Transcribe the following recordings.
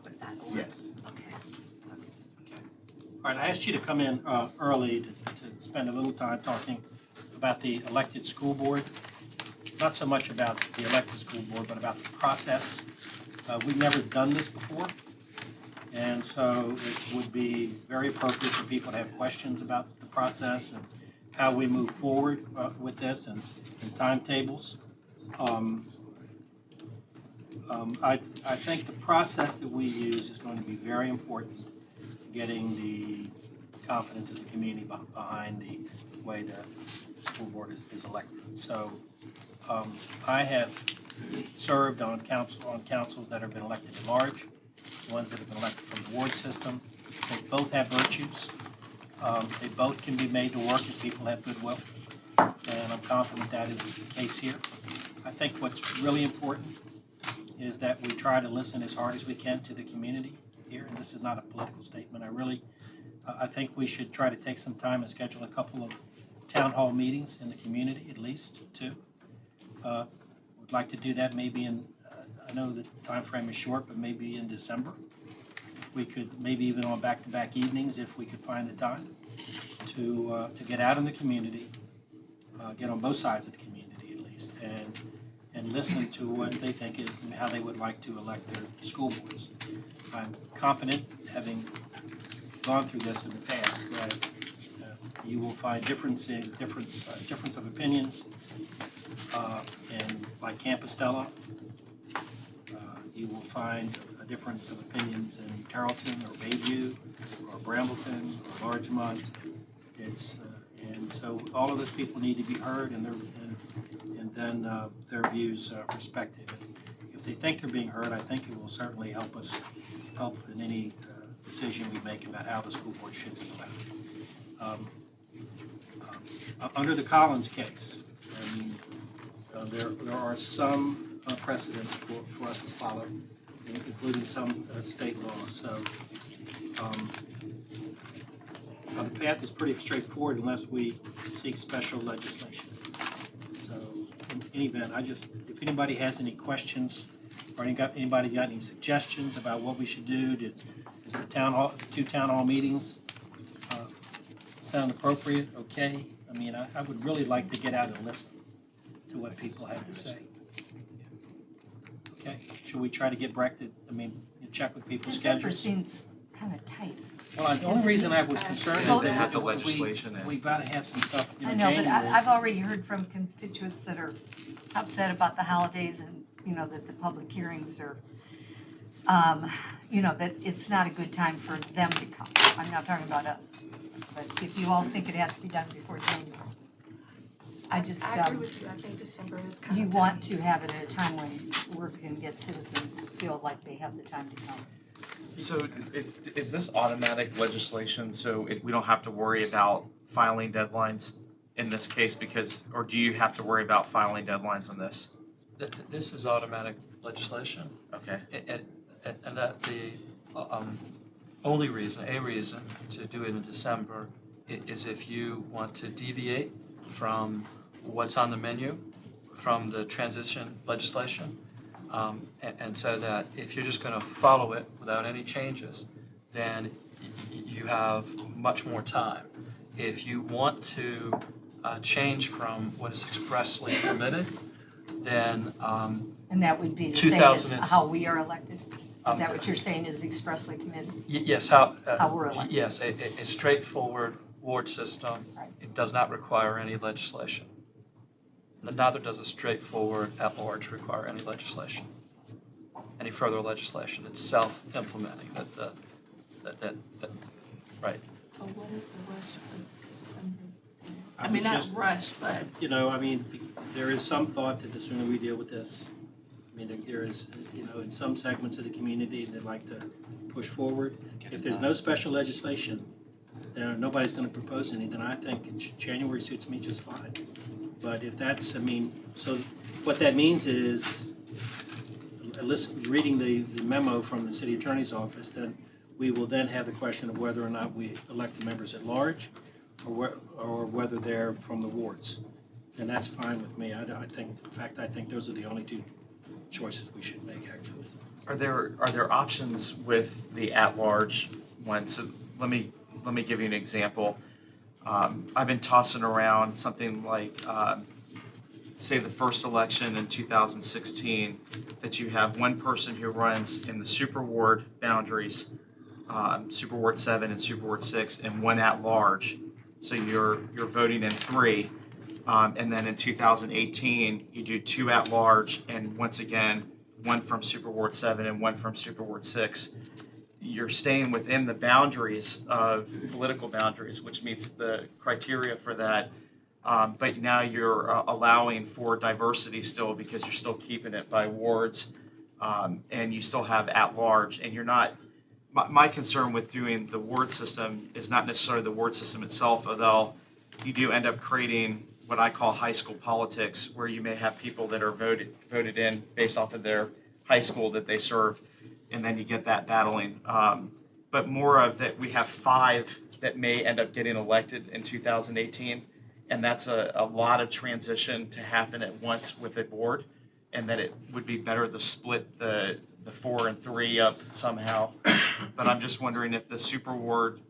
with that? Or? Yes. Okay. All right, I asked you to come in early to spend a little time talking about the elected school board. Not so much about the elected school board, but about the process. We've never done this before, and so it would be very appropriate for people to have questions about the process and how we move forward with this and timetables. I think the process that we use is going to be very important to getting the confidence of the community behind the way the school board is elected. So I have served on councils that have been elected at large, ones that have been elected from the ward system. They both have virtues. They both can be made to work if people have goodwill, and I'm confident that is the case here. I think what's really important is that we try to listen as hard as we can to the community here, and this is not a political statement. I think we should try to take some time and schedule a couple of town hall meetings in the community, at least two. Would like to do that maybe in, I know the time frame is short, but maybe in December. We could, maybe even on back-to-back evenings if we could find the time to get out in the community, get on both sides of the community at least, and listen to what they think is and how they would like to elect their school boards. I'm confident, having gone through this in the past, that you will find difference of opinions in like Campostella. You will find a difference of opinions in Tarleton or Bayview or Brambleton or Largemont. And so all of those people need to be heard and then their views respected. If they think they're being heard, I think it will certainly help in any decision we make about how the school board should be elected. Under the Collins case, I mean, there are some precedents for us to follow, including some state laws. So the path is pretty straightforward unless we seek special legislation. So in any event, if anybody has any questions or anybody got any suggestions about what we should do, is the two town hall meetings sound appropriate? Okay. I mean, I would really like to get out and listen to what people have to say. Okay. Should we try to get Breck to, check with people's December schedules? seems kind of tight. Well, the only reason I was concerned is Both that have the legislation we've got to have some stuff in I know, but January. I've already heard from constituents that are upset about the holidays and, that the public hearings are, that it's not a good time for them to come. I'm not talking about us. But if you all think it has to be done before January, I just, I agree with you. I think December is kind of you want to have it at a time when we're going to get citizens feel like they have the time to come. So is this automatic legislation, so we don't have to worry about filing deadlines in this case or do you have to worry about filing deadlines on this? This is automatic legislation, Okay. and that the only reason, to do it in December is if you want to deviate from what's on the menu, from the transition legislation. And so that if you're just going to follow it without any changes, then you have much more time. If you want to change from what is expressly permitted, then And that would be the same as 2000 how we are elected? Is that what you're saying is expressly committed? yes, How we're elected. yes, a straightforward ward system. Right. It does not require any legislation. Neither does a straightforward at-large require any legislation, any further legislation. It's self-implementing. Right. But what is the rush for December? I I mean, was not just- rush, but there is some thought that the sooner we deal with this, there is, in some segments of the community that like to push forward. If there's no special legislation, then nobody's going to propose anything. I think January suits me just fine. But if that's, so what that means is, reading the memo from the city attorney's office, then we will then have the question of whether or not we elect the members at large or whether they're from the wards. And that's fine with me. I think those are the only two choices we should make, actually. Are there options with the at-large one? So let me give you an example. I've been tossing around something like, say, the first election in 2016, that you have one person who runs in the Super Ward boundaries, Super Ward 7 and Super Ward 6, and one at-large. So you're voting in 3. And then in 2018, you do 2 at-large, and once again, one from Super Ward 7 and one from Super Ward 6. You're staying within the boundaries of political boundaries, which meets the criteria for that. But now you're allowing for diversity still, because you're still keeping it by wards, and you still have at-large, and you're not. My concern with doing the ward system is not necessarily the ward system itself, although you do end up creating what I call high school politics, where you may have people that are voted in based off of their high school that they serve, and then you get that battling. But more of that, we have 5 that may end up getting elected in 2018, and that's a lot of transition to happen at once with a board, and that it would be better to split the 4 and 3 up somehow. But I'm just wondering if the Super Ward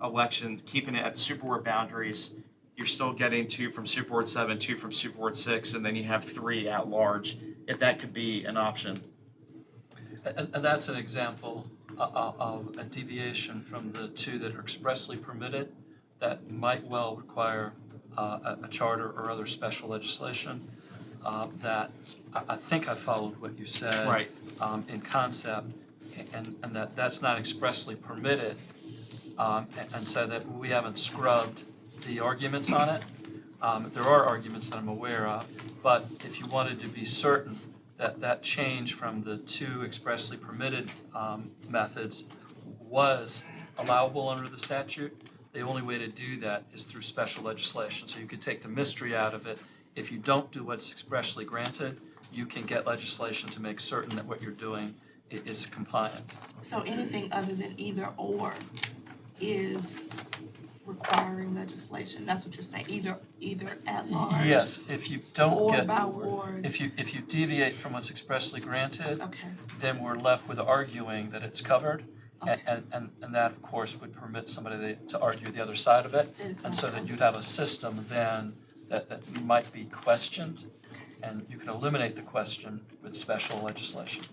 elections, keeping it at Super Ward boundaries, you're still getting 2 from Super Ward 7, 2 from Super Ward 6, and then you have 3 at large, if that could be an option. And that's an example of a deviation from the 2 that are expressly permitted that might well require a charter or other special legislation. That I think I followed what you said. Right. In concept, and that's not expressly permitted, and so that we haven't scrubbed the arguments on it. There are arguments that I'm aware of, but if you wanted to be certain that that change from the 2 expressly permitted methods was allowable under the statute, the only way to do that is through special legislation. So you could take the mystery out of it. If you don't do what's expressly granted, you can get legislation to make certain that what you're doing is compliant. So anything other than either or is requiring legislation, that's what you're saying, either at large? Yes, if you don't Or get, by ward? if you deviate from what's expressly granted, Okay, then we're left with arguing that it's covered. Okay. And that, of course, would permit somebody to argue the other side of it. that is And so that fine. you'd have a system then that might be questioned, and you can eliminate the question with special legislation.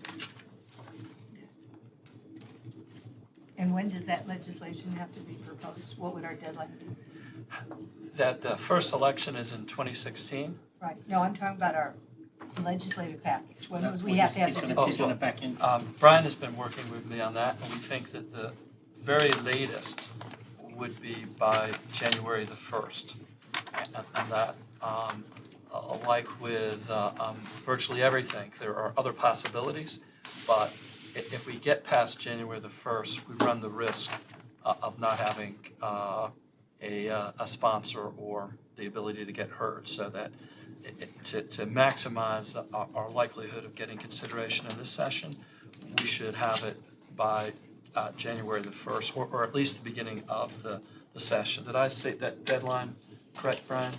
And when does that legislation have to be proposed? What would our deadline be? That the first election is in 2016. Right, no, I'm talking about our legislative package. When That's would we what have to have he's the gonna- decision? He's gonna back in. Brian has been working with me on that, and we think that the very latest would be by January the 1st. And that, like with virtually everything, there are other possibilities, but if we get past January the 1st, we run the risk of not having a sponsor or the ability to get heard, so that to maximize our likelihood of getting consideration in this session, we should have it by January the 1st, or at least the beginning of the session. Did I state that deadline correct, Brian?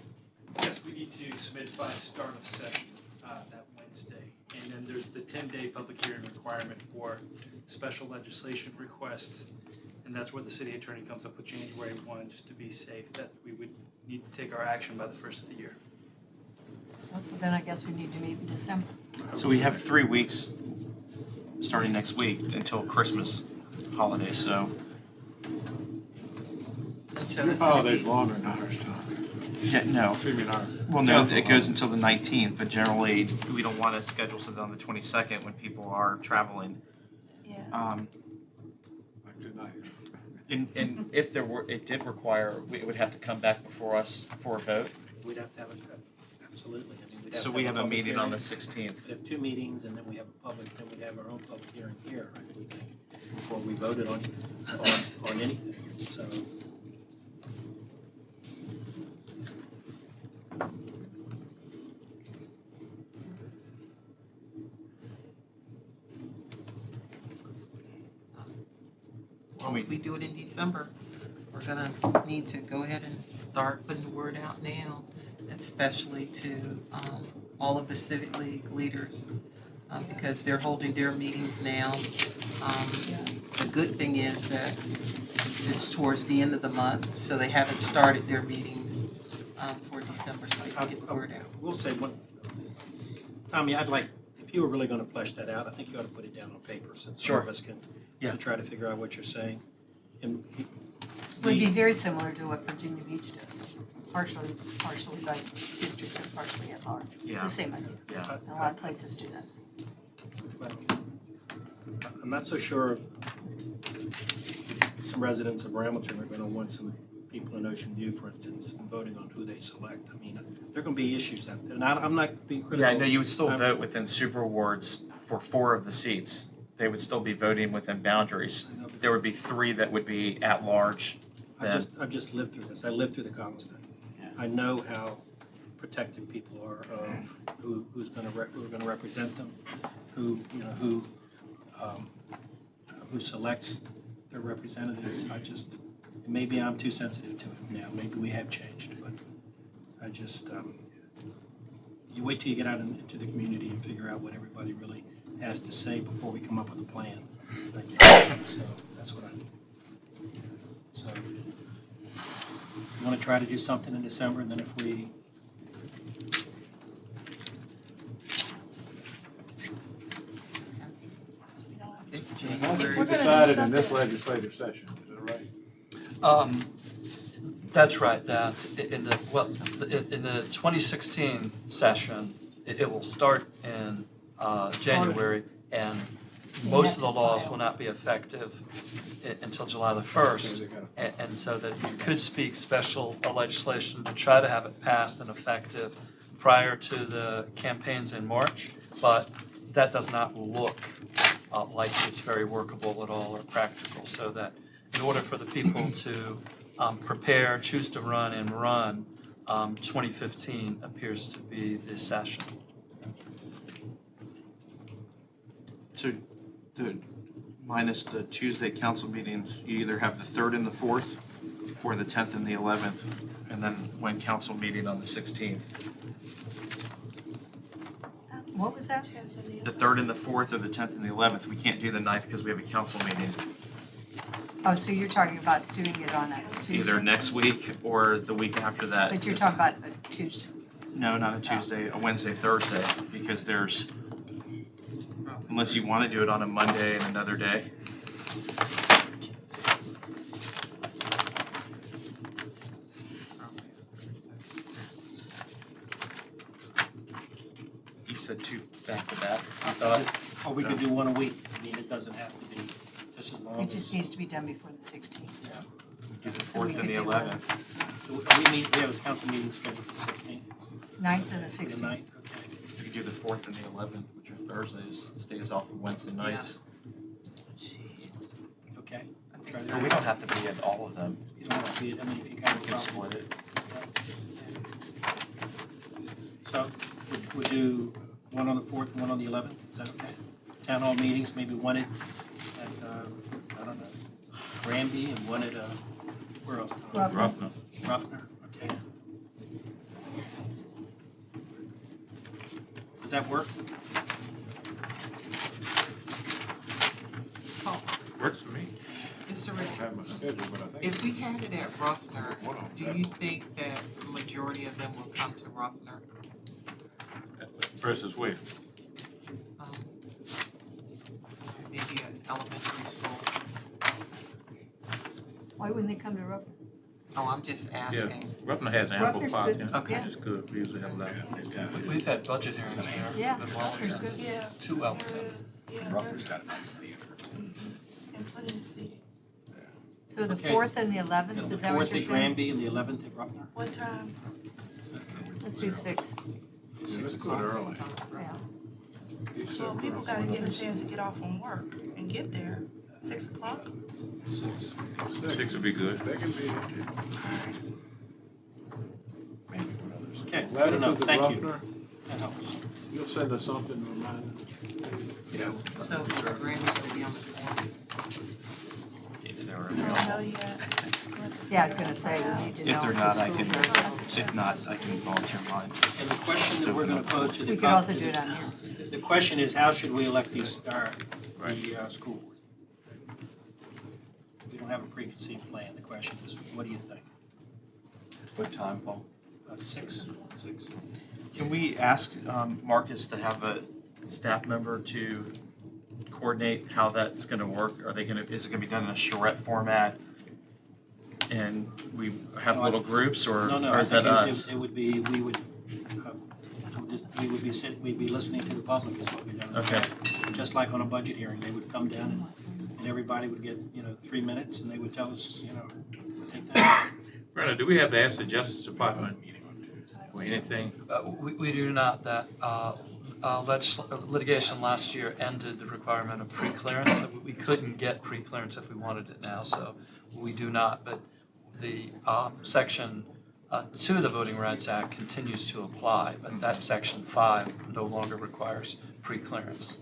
Yes, we need to submit by start of session that Wednesday. And then there's the 10-day public hearing requirement for special legislation requests. And that's where the city attorney comes up with January 1, just to be safe, that we would need to take our action by the first of the year. Well, so then I guess we need to meet in December. So we have 3 weeks, starting next week, until Christmas holiday, so. Your holiday's longer than ours, Tom. Yeah, no. You mean ours? Well, no, it goes until the 19th, but generally, we don't want to schedule something on the 22nd when people are traveling. Yeah. Like tonight. And if it did require, it would have to come back before us for a vote. We'd have to have it, absolutely. I mean, we'd have So to we have a public meeting on the hearing. 16th. We'd have 2 meetings, and then we have a public, then we'd have our own public hearing here, we think, before we voted on anything, so. Well, if we do it in December, we're gonna need to go ahead and start putting the word out now, especially to all of the civic league leaders because they're holding their meetings now. The good thing is that it's towards the end of the month, so they haven't started their meetings for December, so they can get the word out. We'll say one, Tommy, I'd like, if you were really gonna flesh that out, I think you ought to put it down on paper so some Sure. of us can Yeah. try to figure out what you're saying. And Would be very similar to what Virginia Beach does, partially by districts and partially at large. It's Yeah. the same idea. Yeah. A lot of places do that. Well, I'm not so sure some residents of Hamilton are gonna want some people in Ocean View, for instance, voting on who they select. I mean, there are gonna be issues out there, and I'm not being critical. Yeah, I know you would still I'm- vote within super wards for 4 of the seats. They would still be voting within boundaries. I know, but There would be 3 that would be at large. I've just lived through this. I lived through the Collins thing. Yeah. I know how protective people are of who are gonna represent them, who selects their representatives. Maybe I'm too sensitive to it now. Maybe we have changed, but I just, you wait till you get out into the community and figure out what everybody really has to say before we come up with a plan. So that's what so you want to try to do something in December, and then if we, January. We decided in this legislative session, is that right? That's right, that in the 2016 session, it will start in January, and most of the laws will not be effective until July the 1st. And so that you could speak special legislation to try to have it passed and effective prior to the campaigns in March, but that does not look like it's very workable at all or practical, so that in order for the people to prepare, choose to run, and run, 2015 appears to be the session. So, minus the Tuesday council meetings, you either have the 3rd and the 4th, or the 10th and the 11th, and then one council meeting on the 16th. What was that? The 3rd and the 4th, or the 10th and the 11th. We can't do the 9th because we have a council meeting. Oh, so you're talking about doing it on a Tuesday? Either next week or the week after that. But you're talking about a Tuesday. No, not a Tuesday, a Wednesday, Thursday, because there's, unless you want to do it on a Monday and another day. You said 2 back to back, I thought. or we could do one a week. I mean, it doesn't have to be just as long It as. just needs to be done before the 16th. Do the So we 4th and the could do 11th. We have a council meeting scheduled for the 16th. 9th and the For the 16th. 9th, okay. You could do the 4th and the 11th, which are Thursdays, stays off of Wednesday nights. Okay. Or we don't have to be at all of them. You don't have to be, I mean, if you kind We can of. split it. So we'll do one on the 4th and one on the 11th, is that okay? Town hall meetings, maybe one at I don't know, Granby, and one at, where else? Ruffner. Ruffner, okay. Does that work? Works for me. Mr. I Rick, have my schedule, but I think. if we had it at Ruffner, One on do you think that the majority of them will come to Ruffner? Versus where? Um, Maybe an elementary school? Why wouldn't they come to Ruffner? Oh, I'm just asking. Ruffner has ample Ruffner's parking. good. Okay. It's good, we usually have a lot. We've had budget hearings there. Yeah, Been well Ruffner's attended. good. Yeah. Too well attended. Ruffner's got a nice theater. And put in the city. So the Okay. 4th and the 11th, The is that what 4th you're at saying? Granby and the 11th at Ruffner? What time? Let's do 6, Let's do it early. yeah. Well, people gotta get a chance to get off from work and get there. 6 o'clock? 6. 6 would be good. Okay, good enough, thank you. Ruffner, That helps. you'll send us something to remind us. Yeah. So Mr. Grammy's gonna be on the 4th? If they were I don't know available. yet. Yeah, I was gonna say, we need to know If they're if the not, I schools can, are. if not, I can volunteer mine. And the question that we're gonna pose to the. We could also do it on here. The question is, how should we elect these, school board? We don't have a preconceived plan. The question is, what do you think? What time, Paul? 6? Can we ask Marcus to have a staff member to coordinate how that's gonna work? Are they gonna, is it gonna be done in a charrette format? And we have No, little groups, or No, or I is that think us? it would be, we would be sitting, we'd be listening to the public is what we've done. in the Okay. past. Just like on a budget hearing, they would come down and everybody would get, 3 minutes and they would tell us, what they think. Brenda, do we have to ask the Justice Department or anything? We do not. That litigation last year ended the requirement of pre-clearance. So we couldn't get pre-clearance if we wanted it now, so we do not. But the Section 2 of the Voting Rights Act continues to apply, but that Section 5 no longer requires pre-clearance.